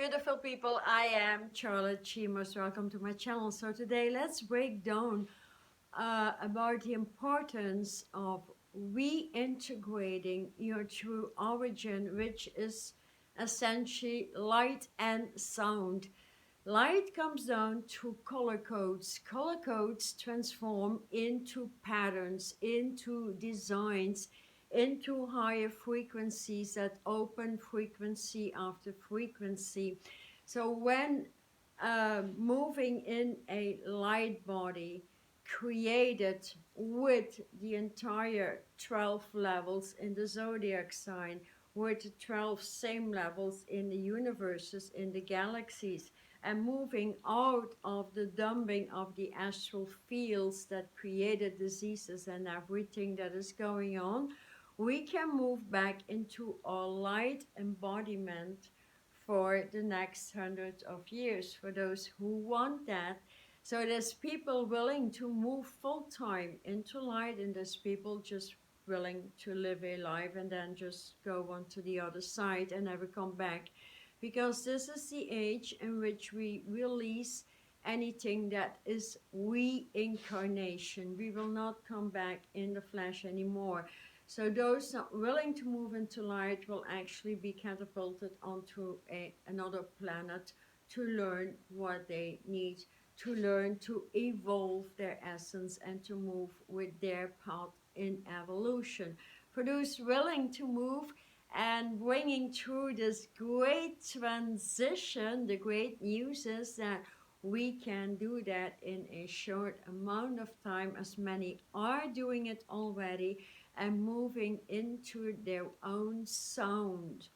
Beautiful people, I am SharlotChi. Most welcome to my channel. So today let's break down about the importance of reintegrating your true origin, which is essentially light and sound. Light comes down to color codes. Color codes transform into patterns, into designs, into higher frequencies that open frequency after frequency. So when moving in a light body created with the entire 12 levels in the zodiac sign, with the 12 same levels in the universes, in the galaxies, and moving out of the dumping of the astral fields that created diseases and everything that is going on, we can move back into our light embodiment for the next hundreds of years for those who want that. So there's people willing to move full-time into light, and there's people just willing to live a life and then just go on to the other side and never come back, because this is the age in which we release anything that is reincarnation. We will not come back in the flesh anymore. So those not willing to move into light will actually be catapulted onto another planet to learn what they need, to learn to evolve their essence and to move with their path in evolution. For those willing to move and bringing through this great transition, the great news is that we can do that in a short amount of time, as many are doing it already, and moving into their own sound.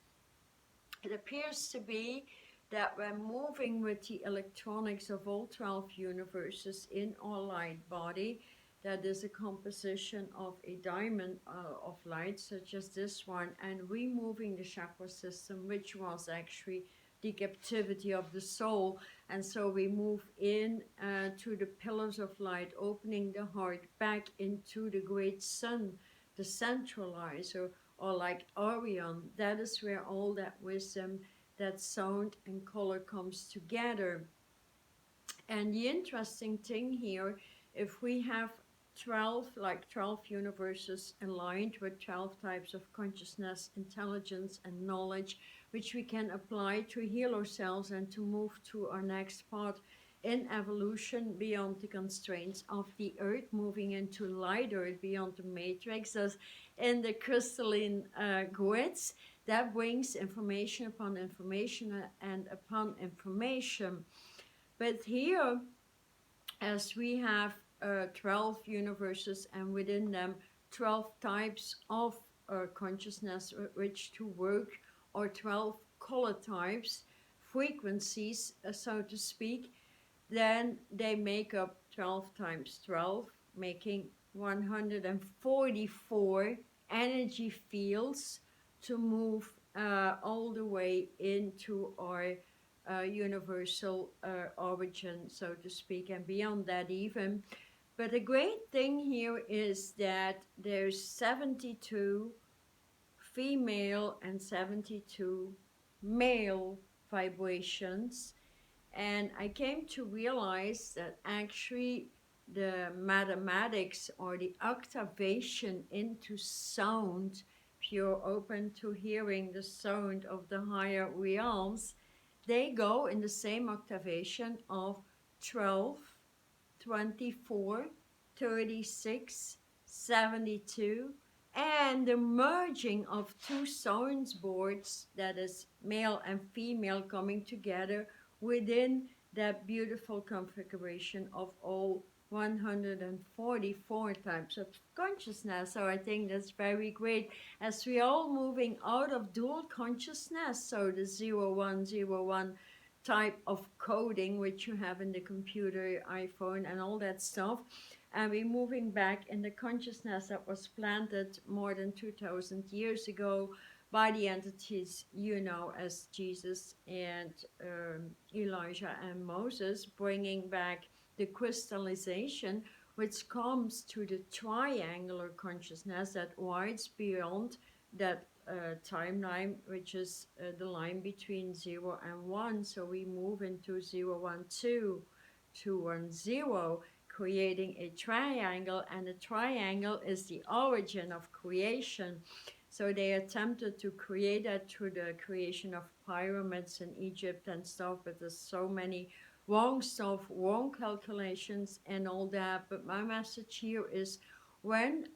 It appears to be that when moving with the electronics of all 12 universes in our light body, that is a composition of a diamond of light, such as this one, and removing the chakra system, which was actually the captivity of the soul. And so we move in to the pillars of light, opening the heart back into the great sun, the centralizer, or like Orion. That is where all that wisdom, that sound and color comes together. And the interesting thing here, if we have 12, like 12 universes aligned with 12 types of consciousness, intelligence, and knowledge, which we can apply to heal ourselves and to move to our next part in evolution beyond the constraints of the earth, moving into light earth beyond the matrix, as in the crystalline grids, that brings information upon information and upon information. But here, as we have 12 universes and within them 12 types of consciousness with which to work, or 12 color types, frequencies, so to speak, then they make up 12 times 12, making 144 energy fields to move all the way into our universal origin, so to speak, and beyond that even. But the great thing here is that there's 72 female and 72 male vibrations. And I came to realize that actually the mathematics, or the octavation into sound, if you're open to hearing the sound of the higher realms, they go in the same octavation of 12, 24, 36, 72, and the merging of two sound boards, that is male and female, coming together within that beautiful configuration of all 144 types of consciousness. So I think that's very great, as we all moving out of dual consciousness, so the 0101 type of coding which you have in the computer, iPhone, and all that stuff, and we're moving back in the consciousness that was planted more than 2,000 years ago by the entities you know as Jesus and Elijah and Moses, bringing back the crystallization, which comes to the triangular consciousness that wides beyond that timeline, which is the line between 0 and 1. So we move into 0, 1, 2, 2, 1, 0, creating a triangle, and a triangle is the origin of creation. So they attempted to create that through the creation of pyramids in Egypt and stuff, but there's so many wrong stuff, wrong calculations and all that. But my message here is when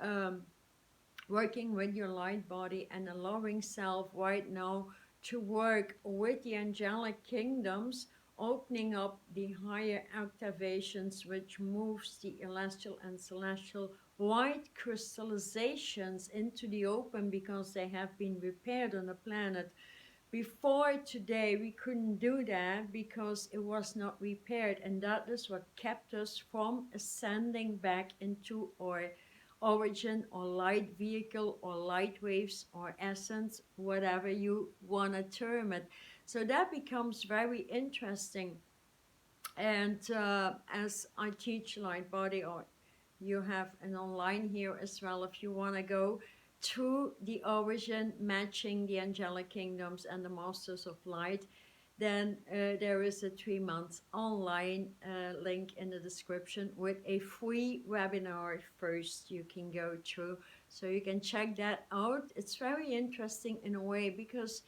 working with your light body and allowing self right now to work with the angelic kingdoms, opening up the higher activations, which moves the celestial and celestial white crystallizations into the open, because they have been repaired on the planet. Before today, we couldn't do that because it was not repaired, and that is what kept us from ascending back into our origin or light vehicle or light waves or essence, whatever you want to term it. So that becomes very interesting. And as I teach light body, or you have an online here as well, if you want to go to the origin, matching the angelic kingdoms and the masters of light, then there is a 3 months online link in the description with a free webinar first you can go through, so you can check that out. It's very interesting in a way, because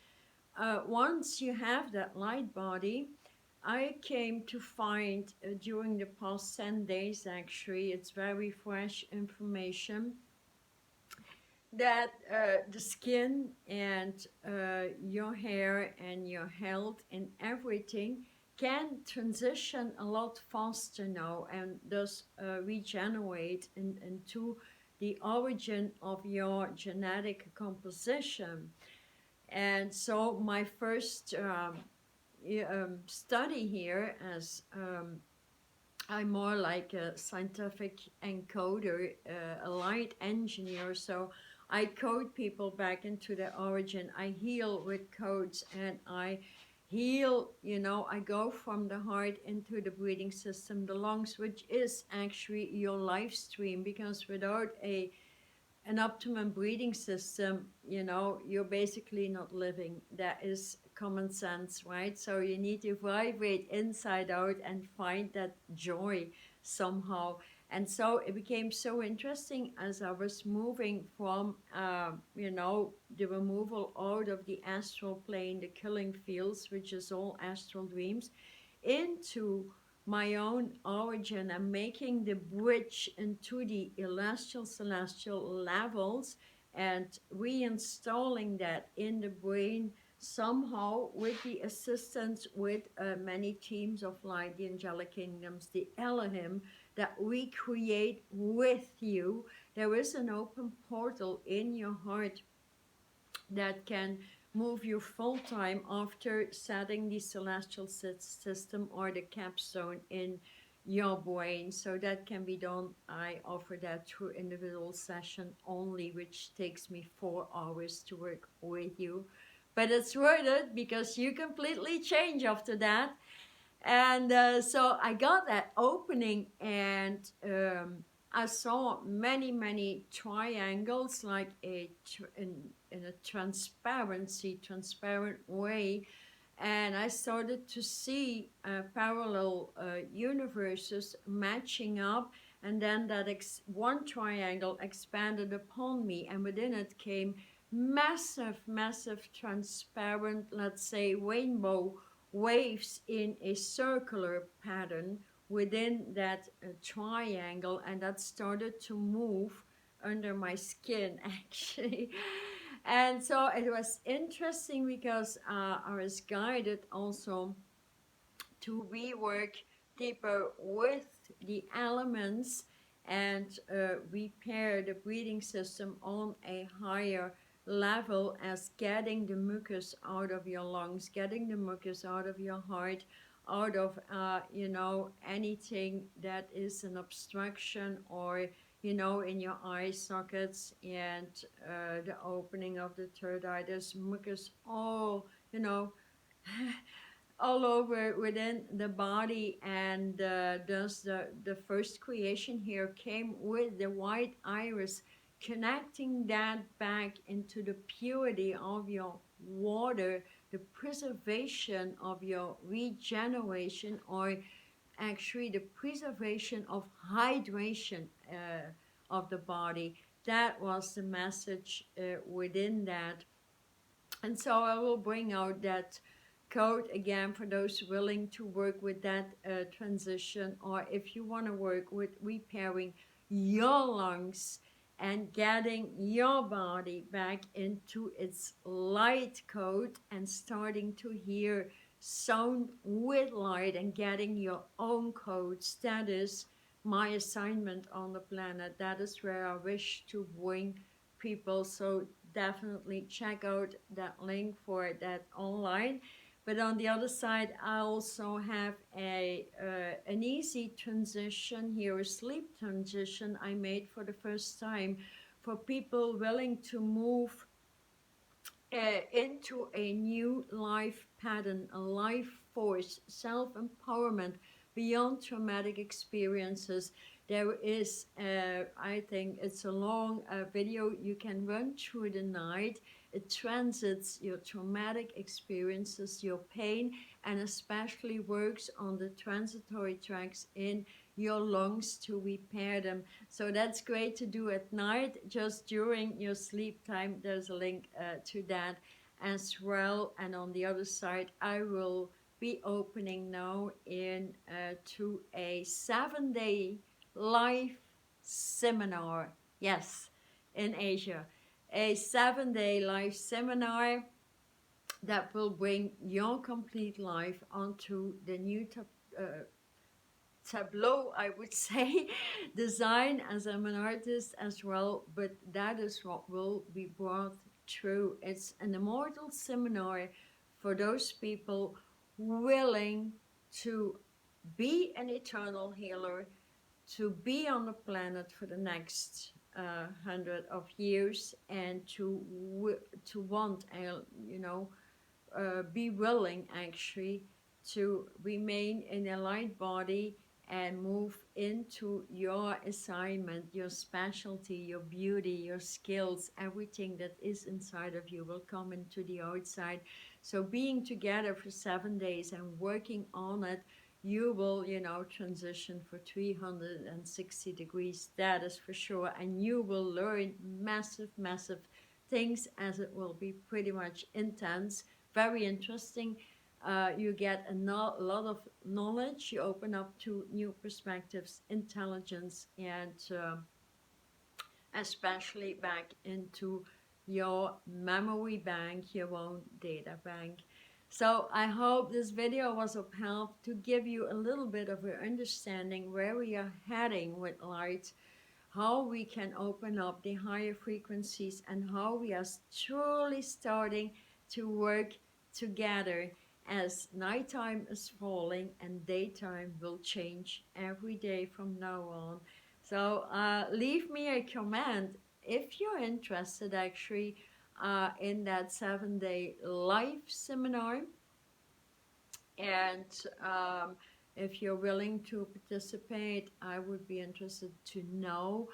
once you have that light body, I came to find during the past 10 days, actually, it's very fresh information, that the skin and your hair and your health and everything can transition a lot faster now, and thus regenerate into the origin of your genetic composition. And so my first study here, as I'm more like a scientific encoder, a light engineer, so I code people back into their origin. I heal with codes, and I heal, I go from the heart into the breathing system, the lungs, which is actually your life stream, because without an optimum breathing system, you're basically not living. That is common sense, right? So you need to vibrate inside out and find that joy somehow. And so it became so interesting as I was moving from, the removal out of the astral plane, the killing fields, which is all astral dreams, into my own origin and making the bridge into the celestial levels, and reinstalling that in the brain somehow, with the assistance with many teams of light, the angelic kingdoms, the Elohim, that we create with you. There is an open portal in your heart that can move you full time after setting the celestial system or the capstone in your brain. So that can be done. I offer that through individual session only, which takes me 4 hours to work with you. But it's worth it, because you completely change after that. And so I got that opening, and I saw many triangles, like in a transparent way, and I started to see parallel universes matching up, and then that one triangle expanded upon me, and within it came massive transparent, let's say, rainbow waves in a circular pattern within that triangle, and that started to move under my skin, actually. And so it was interesting, because I was guided also to rework deeper with the elements, and repair the breathing system on a higher level, as getting the mucus out of your lungs, getting the mucus out of your heart, out of anything that is an obstruction, or in your eye sockets, and the opening of the third eye. There's mucus all all over within the body, and thus the first creation here came with the white iris, connecting that back into the purity of your water, the preservation of your regeneration, or actually the preservation of hydration of the body. That was the message within that. And so I will bring out that code again for those willing to work with that transition, or if you want to work with repairing your lungs and getting your body back into its light code and starting to hear sound with light and getting your own codes. That is my assignment on the planet. That is where I wish to bring people. So definitely check out that link for that online. But on the other side, I also have an easy transition here, a sleep transition I made for the first time for people willing to move into a new life pattern, a life force, self-empowerment beyond traumatic experiences. There is, I think it's a long video you can run through the night. It transits your traumatic experiences, your pain, and especially works on the transitory tracks in your lungs to repair them. So that's great to do at night, just during your sleep time. There's a link to that as well. And on the other side, I will be opening now in to a 7-day live seminar. Yes, in Asia. A 7-day live seminar that will bring your complete life onto the new tableau, I would say, design, as I'm an artist as well, but that is what will be brought through. It's an immortal seminar for those people willing to be an eternal healer, to be on the planet for the next 100 of years, and to want, be willing actually to remain in a light body and move into your assignment, your specialty, your beauty, your skills. Everything that is inside of you will come into the outside. So being together for 7 days and working on it, you will, transition for 360 degrees, that is for sure. And you will learn massive, massive things, as it will be pretty much intense, very interesting. You get a lot of knowledge, you open up to new perspectives, intelligence, and especially back into your memory bank, your own data bank. So I hope this video was of help to give you a little bit of an understanding where we are heading with light, how we can open up the higher frequencies, and how we are truly starting to work together as nighttime is falling and daytime will change every day from now on. So leave me a comment if you're interested actually in that 7-day live seminar, and if you're willing to participate, I would be interested to know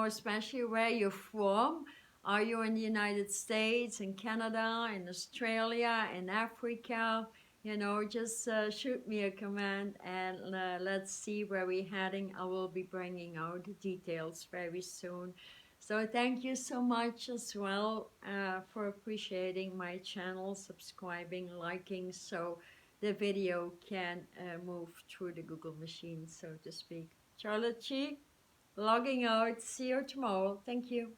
especially where you're from. Are you in the United States, in Canada, in Australia, in Africa? Just shoot me a comment, and let's see where we're heading. I will be bringing out the details very soon. So thank you so much as well for appreciating my channel, subscribing, liking, so the video can move through the Google machine, so to speak. SharlotChi, logging out. See you tomorrow. Thank you.